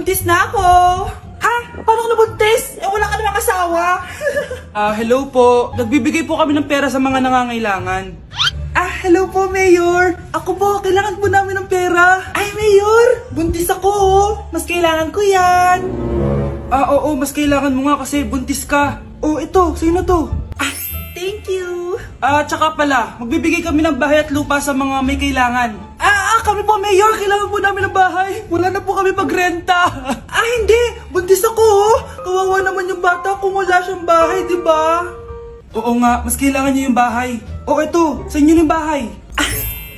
buntis na ako! Ha? Paano ka nabuntis? Eh, wala ka namang asawa! Hello po. Nagbibigay po kami ng pera sa mga nangangailangan. Hello po, Mayor! Ako po, kailangan po namin ng pera! Ay, Mayor! Buntis ako, oh! Mas kailangan ko yan! Oo, mas kailangan mo nga kasi buntis ka. Oh, ito, sino to? Thank you! Tsaka pala, magbibigay kami ng bahay at lupa sa mga may kailangan. Kami po, Mayor! Kailangan po namin ng bahay! Wala na po kami magrenta. Hindi! Buntis ako, oh! Kawawa naman yung bata kung wala siyang bahay, di ba? Oo nga, mas kailangan niyo yung bahay. Oh, ito, sa inyo yung bahay.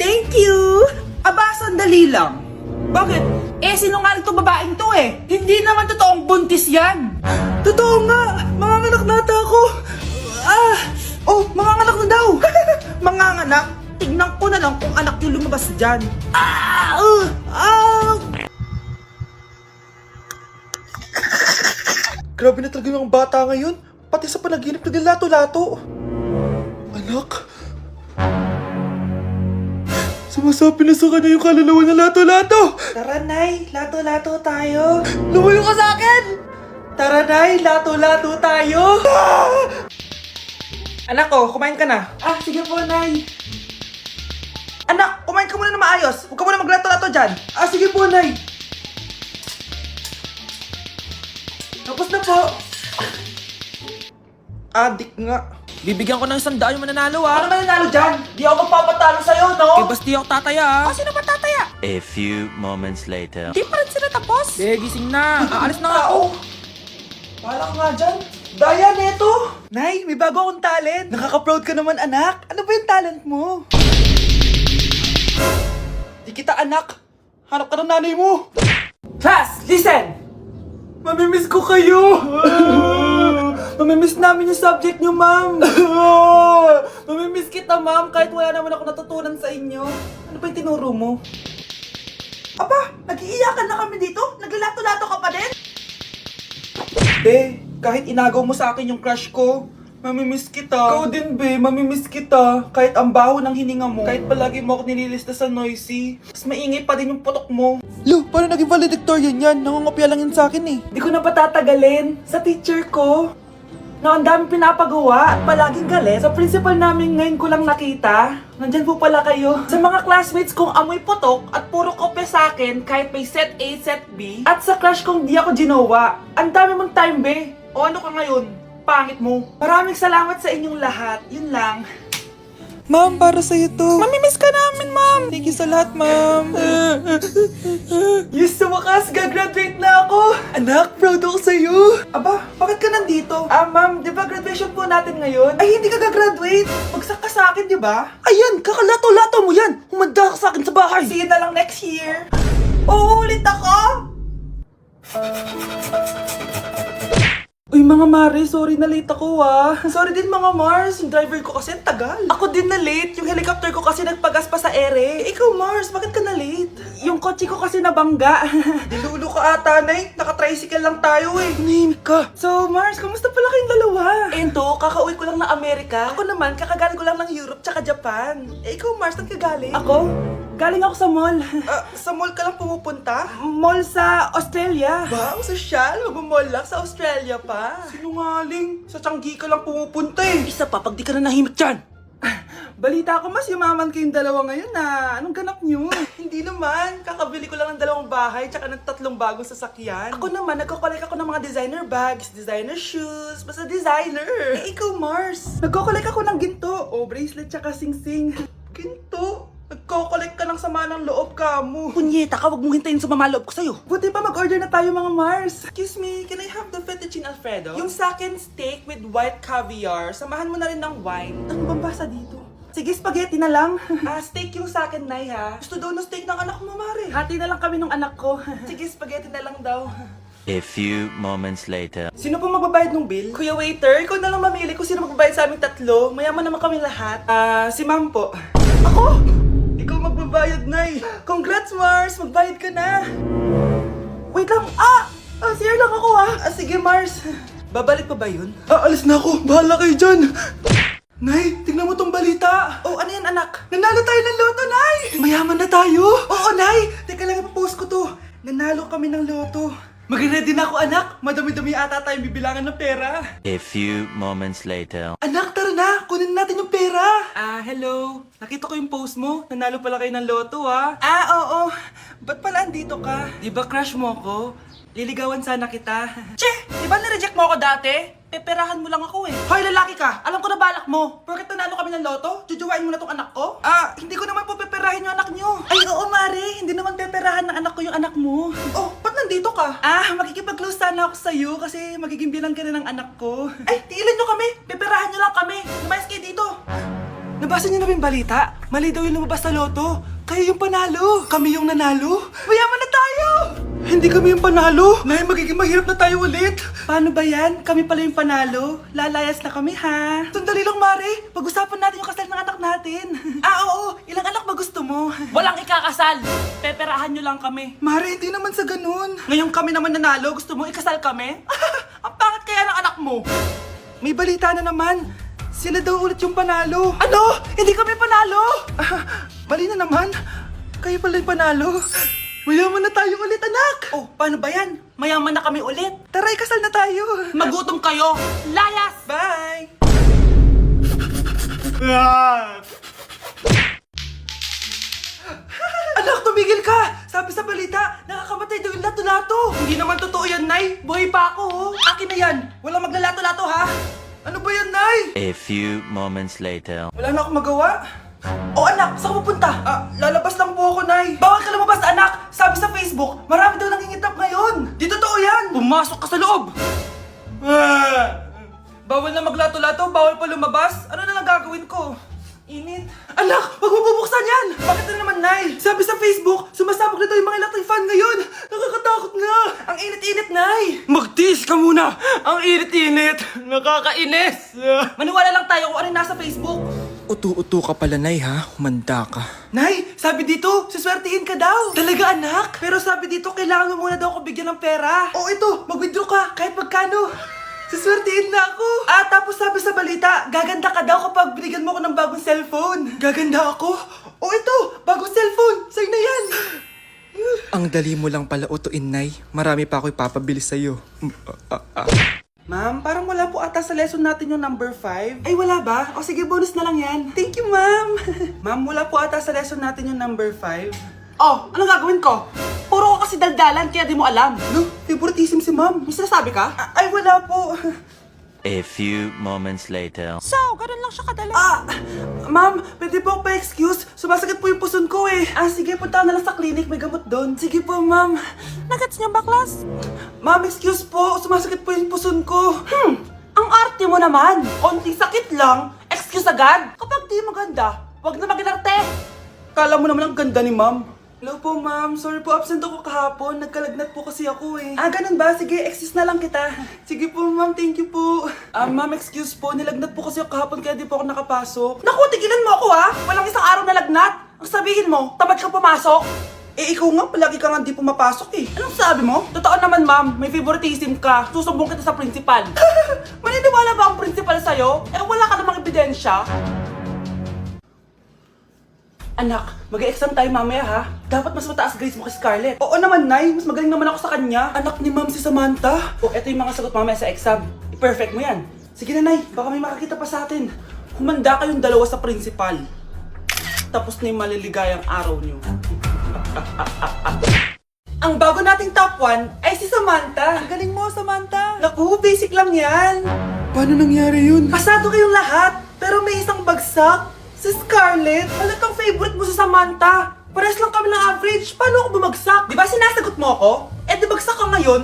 Thank you! Sandali lang. Bakit? Sinungaling tong babaeng to eh. Hindi naman totoong buntis yan. Totoo nga. Manganganak nata ako. Manganganak na daw. Manganganak? Tignan ko na lang kung anak yung lumabas dyan. Grabe na talaga yung bata ngayon. Pati sa panaginip naglalato-lato. Anak. Sumasabi na sa kanya yung kaluluwa na lato-lato. Tara, Nay. Lato-lato tayo. Lumayo ka sa akin! Tara, Nay. Lato-lato tayo. Anak ko, kumain ka na. Sige po, Nay. Anak, kumain ka muna na maayos. Huwag ka muna maglato-lato dyan. Sige po, Nay. Tapos na po. Adik nga. Bibigyan ko ng 100 yung mananalo Ano mananalo dyan? Di ako magpapatalo sa'yo, no? basti ako tataya Sino ba tataya? A few moments later. Di pa rin sila tapos. gising na. Aalis na nga ako. Wala ka nga dyan. Daya, neto. Nay, may bago akong talent. Nakaka-proud ka naman, anak. Ano ba yung talent mo? Di kita, anak. Hanap ka ng nanay mo. Class, listen! Mamimiss ko kayo. Mamimiss namin yung subject nyo, ma'am. Mamimiss kita, ma'am, kahit wala naman ako natutunan sa inyo. Ano ba yung tinuro mo? Nag-iiyakan na kami dito? Naglalato-lato ka pa din? Be, kahit inagaw mo sa akin yung crush ko, mamimiss kita. Ikaw din, be, mamimiss kita. Kahit ang baho ng hininga mo, kahit palagi mo ako nililista sa noisy, mas maingay pa din yung putok mo. Lo, paano naging valedictorian yan? Nangungopia lang yan sa akin eh. Di ko na patatagalin. Sa teacher ko, na ang daming pinapagawa at palaging galit. Sa principal namin ngayon ko lang nakita. Nandyan po pala kayo. Sa mga classmates kong amoy putok at puro kopya sa akin kahit may set A, set B. At sa crush kong di ako ginawa. Ang dami mong time, be. O ano ka ngayon? Pangit mo. Maraming salamat sa inyong lahat. Yun lang. Ma'am, para sa'yo to. Mamimiss ka namin, ma'am. Thank you sa lahat, ma'am. Yes, sa wakas, gagraduate na ako. Anak, proud ako sa'yo. Bakit ka nandito? Ma'am, di ba graduation po natin ngayon? Ay, hindi ka gagraduate. Bagsak ka sa akin, di ba? Ayan, kakalato-lato mo yan. Humanda ka sa akin sa bahay. See you na lang next year. Uulit ako? Uy mga Mare, sorry na late ako Sorry din mga Mars, yung driver ko kasi ang tagal. Ako din na late, yung helicopter ko kasi nagpagas pa sa ere. Ikaw Mars, bakit ka na late? Yung kotse ko kasi nabangga. Dilulo ka ata, Nay. Naka-tricycle lang tayo eh. Nahimik ka. So Mars, kamusta pala kayong dalawa? Ento, kakauwi ko lang ng Amerika. Ako naman, kakagaling ko lang ng Europe tsaka Japan. Ikaw Mars, saan ka galing? Ako? Galing ako sa mall. Sa mall ka lang pumupunta? Mall sa Australia. Wow, sosyal. Mag-mall lang sa Australia pa. Sinungaling. Sa Changi ka lang pumupunta eh. Isa pa, pag di ka na nahimik dyan. Balita ko mas yumaman kayong dalawa ngayon na. Anong ganap nyo? Hindi naman. Kakabili ko lang ng 2 bahay tsaka ng 3 bagong sasakyan. Ako naman, nagko-collect ako ng mga designer bags, designer shoes, basta designer. Ikaw, Mars. Nagko-collect ako ng ginto, bracelet tsaka sing-sing. Ginto. Nagko-collect ka ng sama ng loob ka mo. Punyeta ka, wag mong hintayin sumama loob ko sa'yo. Buti pa mag-order na tayo mga Mars. Excuse me, can I have the fettuccine Alfredo? Yung sa akin steak with white caviar, samahan mo na rin ng wine. Ano bang basa dito? Sige, spaghetti na lang. Steak yung sa akin, Nay, ha? Gusto daw ng steak ng anak mo, Mare. Hati na lang kami ng anak ko. Sige, spaghetti na lang daw. A few moments later. Sino po magbabayad ng bill? Kuya waiter, ikaw na lang mamili kung sino magbabayad sa aming tatlo. Mayaman naman kami lahat. Si Ma'am po. Ako? Ikaw magbabayad, Nay. Congrats, Mars! Magbayad ka na! Wait lang! CR lang ako Sige, Mars. Babalik pa ba yun? Alis na ako. Bahala kayo dyan. Nay, tingnan mo tong balita. Oh, ano yan, anak? Nanalo tayo ng loto, Nay! Mayaman na tayo. Oo, Nay! Teka lang, ipapost ko to. Nanalo kami ng loto. Mag-ready na ako, anak. Madami-dami ata tayong bibilangan ng pera. A few moments later. Anak, tara na! Kunin natin yung pera! Hello. Nakita ko yung post mo. Nanalo pala kayo ng loto, ah. Oo. Ba't pala andito ka? Di ba crush mo ko? Liligawan sana kita. Che! Di ba nireject mo ako dati? Peperahan mo lang ako eh. Hoy, lalaki ka! Alam ko na balak mo. Porket nanalo kami ng loto, jujuwain mo na tong anak ko? Hindi ko naman po peperahin yung anak nyo. Ay, oo, Mare. Hindi naman peperahan ng anak ko yung anak mo. Oh, ba't nandito ka? Makikipag-close sana ako sa'yo kasi magiging bilang ka na ng anak ko. Ay, tiilan nyo kami. Peperahan nyo lang kami. Lumayas kayo dito. Nabasa niyo na ba yung balita? Mali daw yung lumabas sa loto. Kayo yung panalo. Kami yung nanalo. Mayaman na tayo! Hindi kami yung panalo. Nay, magiging mahirap na tayo ulit. Paano ba yan? Kami pala yung panalo. Lalayas na kami, ha? Sandali lang, Mare. Pag-usapan natin yung kasal ng anak natin. Oo. Ilang anak ba gusto mo? Walang ikakasal. Peperahan nyo lang kami. Mare, hindi naman sa ganun. Ngayong kami naman nanalo, gusto mo ikasal kami? Ang pangat kaya ng anak mo. May balita na naman. Sila daw ulit yung panalo. Ano? Hindi kami panalo! Mali na naman. Kayo pala yung panalo. Mayaman na tayo ulit, anak! Oh, paano ba yan? Mayaman na kami ulit. Tara, ikasal na tayo. Magutom kayo. Layas! Bye! Anak, tumigil ka! Sabi sa balita, nakakamatay daw yung lato-lato. Hindi naman totoo yan, Nay. Buhay pa ako, oh. Akin na yan. Walang maglalato-lato, ha? Ano ba yan, Nay? A few moments later. Wala na akong magawa. Oh, anak, saan ka pupunta? Lalabas lang po ako, Nay. Bawal ka lumabas, anak. Sabi sa Facebook, marami daw nangingitap ngayon. Di totoo yan. Pumasok ka sa loob. Bawal na maglato-lato, bawal pa lumabas. Ano na lang gagawin ko? Init. Anak, wag mo bubuksan yan! Bakit na naman, Nay? Sabi sa Facebook, sumasabog na daw yung mga electric fan ngayon. Nakakatakot nga. Ang init-init, Nay. Magtiis ka muna! Ang init-init! Nakakainis! Maniwala lang tayo kung ano yung nasa Facebook. Utu-utu ka pala, Nay, ha? Humanda ka. Nay, sabi dito, siswertihin ka daw. Talaga, anak? Pero sabi dito, kailangan mo muna daw ako bigyan ng pera. Oo, ito, mag-withdraw ka, kahit magkano. Siswertihin na ako. Tapos sabi sa balita, gaganda ka daw kapag binigyan mo ko ng bagong cellphone. Gaganda ako? Oo, ito, bagong cellphone. Sa'yo na yan. Ang dali mo lang pala utuin, Nay. Marami pa ako ipapabili sa'yo. Ma'am, parang wala po ata sa lesson natin yung number 5. Ay, wala ba? O sige, bonus na lang yan. Thank you, ma'am. Ma'am, wala po ata sa lesson natin yung number 5. Oh, anong gagawin ko? Puro ko kasi daldalan, kaya di mo alam. No, favoritism si ma'am. May sinasabi ka? Ay, wala po. A few moments later. So, ganun lang siya kadali. Ma'am, pwede po pa-excuse? Sumasakit po yung puson ko eh. Sige, punta na lang sa clinic, may gamot doon. Sige po, ma'am. Nagets niyo ba, class? Ma'am, excuse po, sumasakit po yung puson ko. Ang arte mo naman. Konting sakit lang, excuse agad. Kapag di maganda, wag na mag-inarte. Kala mo naman ang ganda ni ma'am. Hello po, ma'am. Sorry po, absent ako kahapon. Nagkalagnat po kasi ako eh. Ganun ba? Sige, excuse na lang kita. Sige po, ma'am. Thank you po. Ma'am, excuse po. Nilagnat po kasi ako kahapon kaya di po ako nakapasok. Naku, tigilan mo ako ha! Walang isang araw na lagnat. Ang sabihin mo, tamad kang pumasok? Ikaw nga, palagi ka nga di pumapasok eh. Anong sabi mo? Totoo naman, ma'am. May favoritism ka. Susumbong kita sa principal. Maniniwala ba ang principal sa'yo? Wala ka namang ebidensya. Anak, mag-e-exam tayo mamaya ha. Dapat mas mataas grades mo kay Scarlett. Oo naman, Nay. Mas magaling naman ako sa kanya. Anak ni ma'am si Samantha. Eto yung mga sagot mamaya sa exam. I-perfect mo yan. Sige na, Nay. Baka may makakita pa sa atin. Humanda kayong dalawa sa principal. Tapos na yung maliligayang araw niyo. Ang bago nating top 1 ay si Samantha. Ang galing mo, Samantha. Naku, basic lang yan. Paano nangyari yun? Pasado kayong lahat, pero may isang bagsak. Si Scarlett, halatang favorite mo sa Samantha. Pares lang kami ng average. Paano ako bumagsak? Di ba sinasagot mo ako? Di bagsak ka ngayon?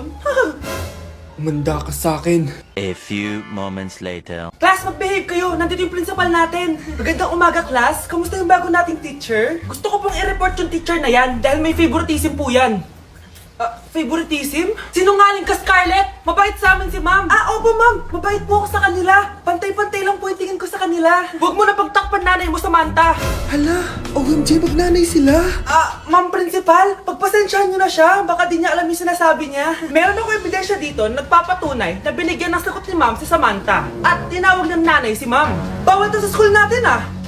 Humanda ka sa akin. A few moments later. Class, mag-behave kayo. Nandito yung principal natin. Magandang umaga, class. Kamusta yung bago nating teacher? Gusto ko pong i-report yung teacher na yan dahil may favoritism po yan. Favoritism? Sinungaling ka, Scarlett! Mabait sa amin si ma'am! Opo ma'am! Mabait po ako sa kanila! Pantay-pantay lang po yung tingin ko sa kanila! Huwag mo na pagtakpan nanay mo, Samantha! Hala, OMG, magnanay sila. Ma'am principal, pagpasensyahan niyo na siya. Baka di niya alam yung sinasabi niya. Meron ako ebidensya dito na nagpapatunay na binigyan ng sagot ni ma'am si Samantha. At tinawag ng nanay si ma'am. Bawal to sa school natin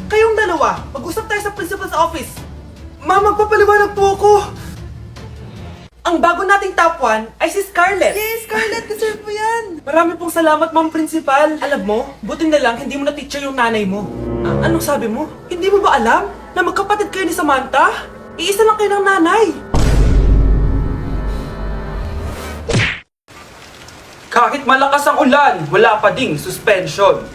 Kayong dalawa, mag-usap tayo sa principal's office. Ma'am, magpapaliwanag po ako. Ang bago nating top 1 ay si Scarlett. Yes, Scarlett, deserve mo yan. Marami pong salamat, Ma'am Principal. Alam mo, buti na lang hindi mo na-teacher yung nanay mo. Anong sabi mo? Hindi mo ba alam na magkapatid kayo ni Samantha? Iisa lang kayo ng nanay. Kahit malakas ang ulan, wala pa ding suspension.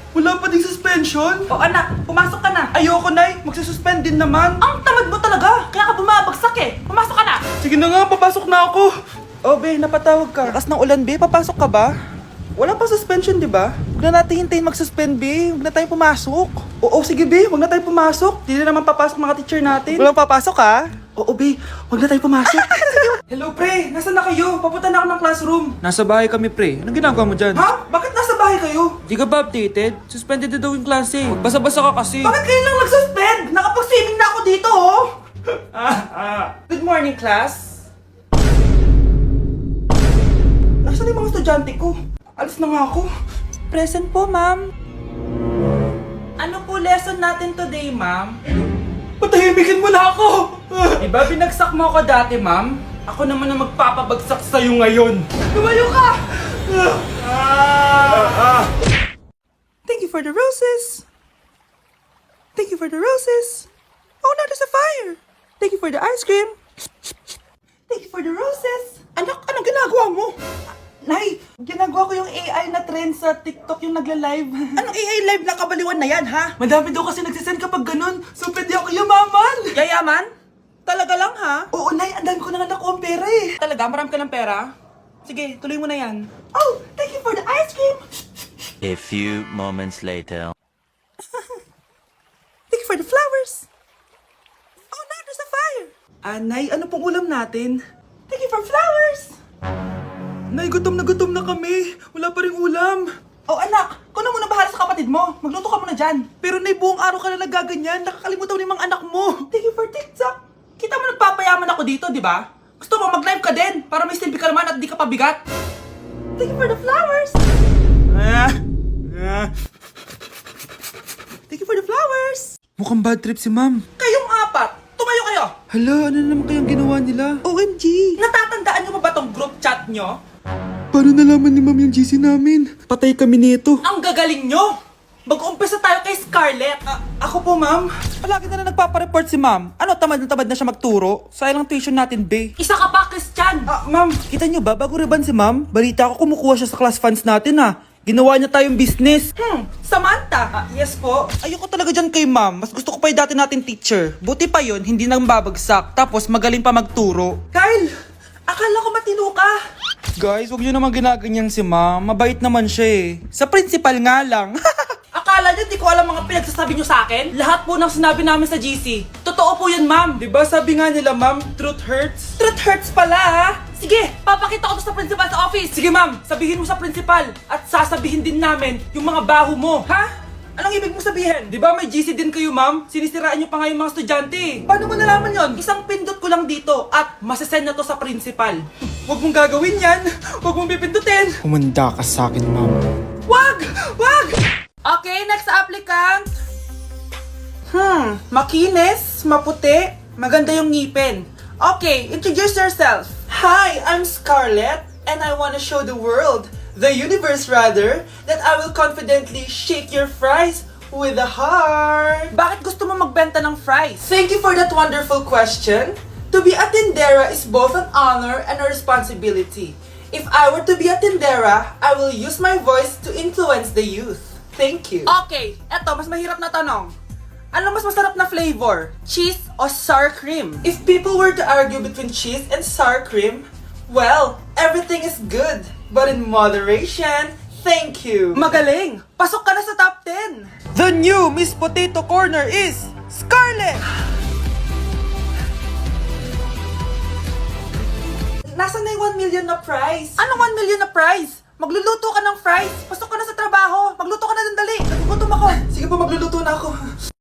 Wala pa ding suspension? O anak, pumasok ka na. Ayoko, Nay. Magsususpend din naman. Ang tamad mo talaga. Kaya ka bumabagsak eh. Pumasok ka na. Sige na nga, papasok na ako. Oh, be, napatawag ka. Lakas ng ulan, be. Papasok ka ba? Wala pa suspension, di ba? Huwag na natin hintayin mag-suspend, be. Huwag na tayo pumasok. Oo, sige, be. Huwag na tayo pumasok. Di na naman papasok mga teacher natin. Walang papasok, ha? Oo, be. Huwag na tayo pumasok. Hello, pre. Nasaan na kayo? Papunta na ako ng classroom. Nasa bahay kami, pre. Anong ginagawa mo dyan? Ha? Bakit nasa bahay kayo? Di ka ba updated? Suspended na daw yung klase. Basa-basa ka kasi. Bakit kayo lang nag-suspend? Nakapag-swimming na ako dito, oh! Good morning, class. Nasaan yung mga estudyante ko? Alis na nga ako. Present po, ma'am. Ano po lesson natin today, ma'am? Patahimikin mo na ako! Diba binagsak mo ako dati, ma'am? Ako naman ang magpapabagsak sa'yo ngayon. Lumayo ka! Thank you for the roses. Thank you for the roses. Oh no, there's a fire. Thank you for the ice cream. Thank you for the roses. Anak, anong ginagawa mo? Nay, ginagawa ko yung AI na trend sa TikTok yung nagla-live. Anong AI live na kabaliwan na yan, ha? Madami daw kasi nagsisend kapag ganun. So pwede ako yumaman. Yayaman? Talaga lang, ha? Oo, Nay, ang dami ko na nga nakuha ang pera eh. Talaga? Marami ka ng pera? Sige, tuloy mo na yan. Oh, thank you for the ice cream. A few moments later. Thank you for the flowers. Oh no, there's a fire. Nay, ano pong ulam natin? Thank you for flowers. Nay, gutom na kami. Wala pa ring ulam. Oh anak, kung na muna bahala sa kapatid mo. Magluto ka muna dyan. Pero Nay, buong araw ka na nagaganyan. Nakakalimutan mo yung mga anak mo. Thank you for TikTok. Kita mo nagpapayaman ako dito, di ba? Gusto mo mag-live ka din para may silbi ka naman at di ka pabigat. Thank you for the flowers. Thank you for the flowers. Mukhang bad trip si ma'am. Kayong apat, tumayo kayo. Hala, ano na naman kayang ginawa nila? OMG. Natatandaan niyo ba tong group chat nyo? Paano nalaman ni ma'am yung GC namin? Patay kami nito. Ang gagaling nyo! Mag-umpisa tayo kay Scarlett. Ako po, ma'am. Palagi na nagpapareport si ma'am. Ano, tamad na siya magturo? Sayang lang tuition natin, be. Isa ka pa, Christian. Ma'am, kita niyo ba, bago riban si ma'am, balita ko kumukuha siya sa class funds natin, ha. Ginawa niya tayong business. Samantha. Yes po. Ayoko talaga dyan kay ma'am. Mas gusto ko pa yung dati natin teacher. Buti pa yun, hindi nang babagsak. Tapos magaling pa magturo. Kyle, akala ko matino ka. Guys, huwag niyo naman ginaganyan si ma'am. Mabait naman siya eh. Sa principal nga lang. Akala niyo di ko alam mga pinagsasabi niyo sa akin? Lahat po ng sinabi namin sa GC. Totoo po yan, ma'am. Diba sabi nga nila, ma'am, truth hurts? Truth hurts pala, ha? Sige, papakita ko to sa principal sa office. Sige, ma'am, sabihin mo sa principal. At sasabihin din namin yung mga baho mo. Ha? Anong ibig mo sabihin? Di ba may GC din kayo, ma'am? Sinisiraan niyo pa nga yung mga estudyante. Paano mo nalaman yon? Isang pindot ko lang dito at masasend na to sa principal. Huwag mong gagawin yan. Huwag mong pipindutin. Humanda ka sa akin, ma'am. Wag! Wag! Okay, next applicant. Makinis, maputi, maganda yung ngipin. Okay, introduce yourself. Hi, I'm Scarlett, and I want to show the world, the universe rather, that I will confidently shake your fries with a heart. Bakit gusto mo magbenta ng fries? Thank you for that wonderful question. To be a tindera is both an honor and a responsibility. If I were to be a tindera, I will use my voice to influence the youth. Thank you. Okay, eto, mas mahirap na tanong. Ano mas masarap na flavor? Cheese o sour cream? If people were to argue between cheese and sour cream, well, everything is good, but in moderation. Thank you. Magaling! Pasok ka na sa top 10! The new Miss Potato Corner is Scarlett! Nasaan na yung 1 million na prize? Anong 1 million na prize? Magluluto ka ng fries. Pasok ka na sa trabaho. Magluto ka na ng dali. Nagugutom ako. Sige po, magluluto na ako.